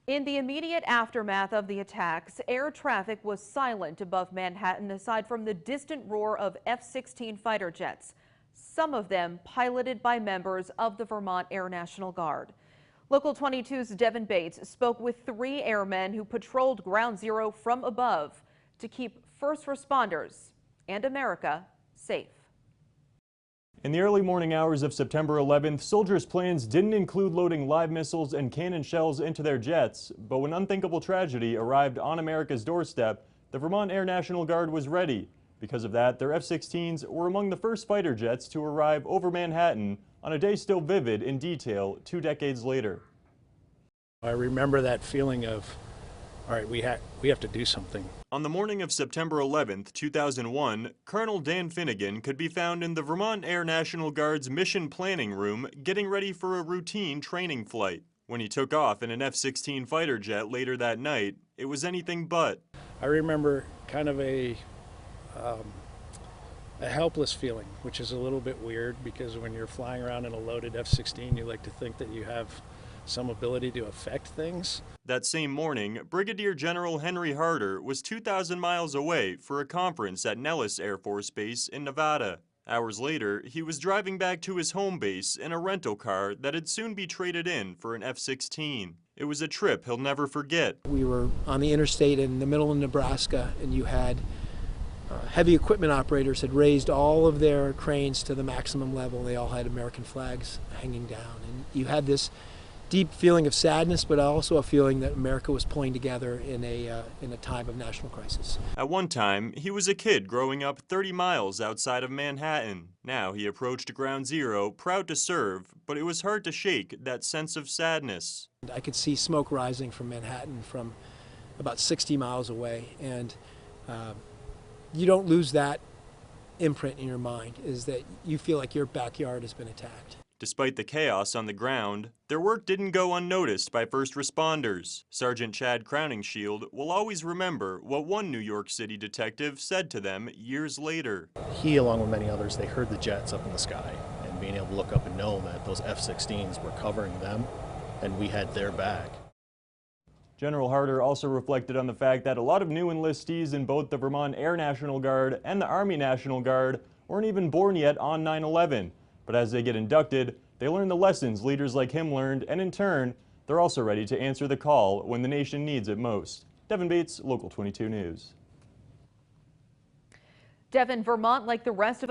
In the immediate aftermath of the attacks, air traffic was silent above Manhattan aside from the distant roar of F-16 fighter jets, some of them piloted by members of the Vermont Air National Guard. Local 22's Devin Bates spoke with 3 airmen who patrolled Ground Zero from above to keep first responders and America safe. In the early morning hours of September 11th, soldiers' plans didn't include loading live missiles and cannon shells into their jets, but when unthinkable tragedy arrived on America's doorstep, the Vermont Air National Guard was ready. Because of that, their F-16s were among the first fighter jets to arrive over Manhattan on a day still vivid in detail 2 decades later. I remember that feeling of, all right, we have to do something. On the morning of September 11th, 2001, Colonel Dan Finnegan could be found in the Vermont Air National Guard's mission planning room getting ready for a routine training flight. When he took off in an F-16 fighter jet later that night, it was anything but. I remember kind of a helpless feeling, which is a little bit weird because when you're flying around in a loaded F-16, you like to think that you have some ability to affect things. That same morning, Brigadier General Henry Harder was 2,000 miles away for a conference at Nellis Air Force Base in Nevada. Hours later, he was driving back to his home base in a rental car that'd soon be traded in for an F-16. It was a trip he'll never forget. We were on the interstate in the middle of Nebraska, and you had heavy equipment operators had raised all of their cranes to the maximum level. They all had American flags hanging down, and you had this deep feeling of sadness, but also a feeling that America was pulling together in a time of national crisis. At one time, he was a kid growing up 30 miles outside of Manhattan. Now he approached Ground Zero, proud to serve, but it was hard to shake that sense of sadness. I could see smoke rising from Manhattan from about 60 miles away, and you don't lose that imprint in your mind, is that you feel like your backyard has been attacked. Despite the chaos on the ground, their work didn't go unnoticed by first responders. Sergeant Chad Crowningshield will always remember what one New York City detective said to them years later. He, along with many others, they heard the jets up in the sky, and being able to look up and know that those F-16s were covering them, and we had their back. General Harder also reflected on the fact that a lot of new enlistees in both the Vermont Air National Guard and the Army National Guard weren't even born yet on 9/11. But as they get inducted, they learn the lessons leaders like him learned, and in turn, they're also ready to answer the call when the nation needs it most. Devin Bates, Local 22 News. Devin, Vermont, like the rest of